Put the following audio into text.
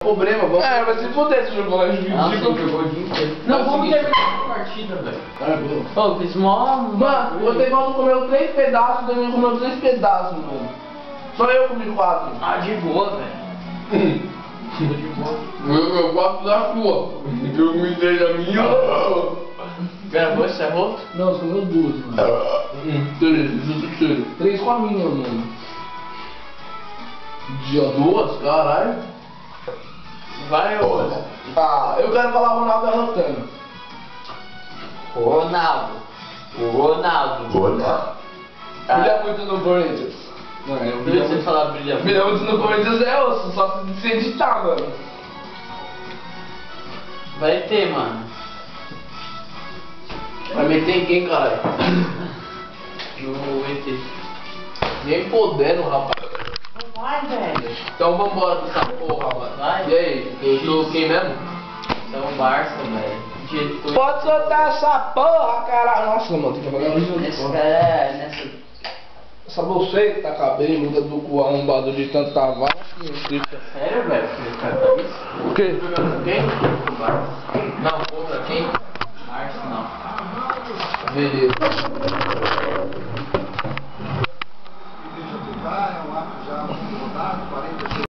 Problema, vamos. É, vai se fuder esse jogo lá. Jogou o dia inteiro. Não, vamos terminar a partida, velho. Ô, fiz mó. Mano, o Tevaldo comeu 3 pedaços, o Danilo comeu 3 pedaços, mano. Só eu comi 4. Ah, de boa, velho. De boa. Eu gosto da sua. Eu me dei da minha. Gravou esse arroz? Não, você comeu 2, mano. 3 com a minha, mano. Dia 2? Caralho. Vai, ô. Ah, eu quero falar Ronaldo derrotando. Ronaldo. Brilha muito no Corinthians. Não, eu Brilha você falar brilha. Brilha muito no Corinthians é osso, só se editar, mano. Vai ter, mano. Vai meter em quem, caralho? No ET. Nem podendo, rapaz. Não vai, velho. Então vambora com essa porra, mano. Vai. E aí, eu sou quem mesmo? Você é um Barça, velho. Pode soltar essa porra, caralho. Nossa, mano, tem que apagar a luz. Nesse cara é nessa. Só você que tá cabelo, muda do cu arrombado de tanto tavar. Sério, velho? Você cara tá isso? O quê? Jogando quem? O Barça. Não, contra quem? Arsenal. Beleza. Deixa eu tocar, é um ato já rodado, 40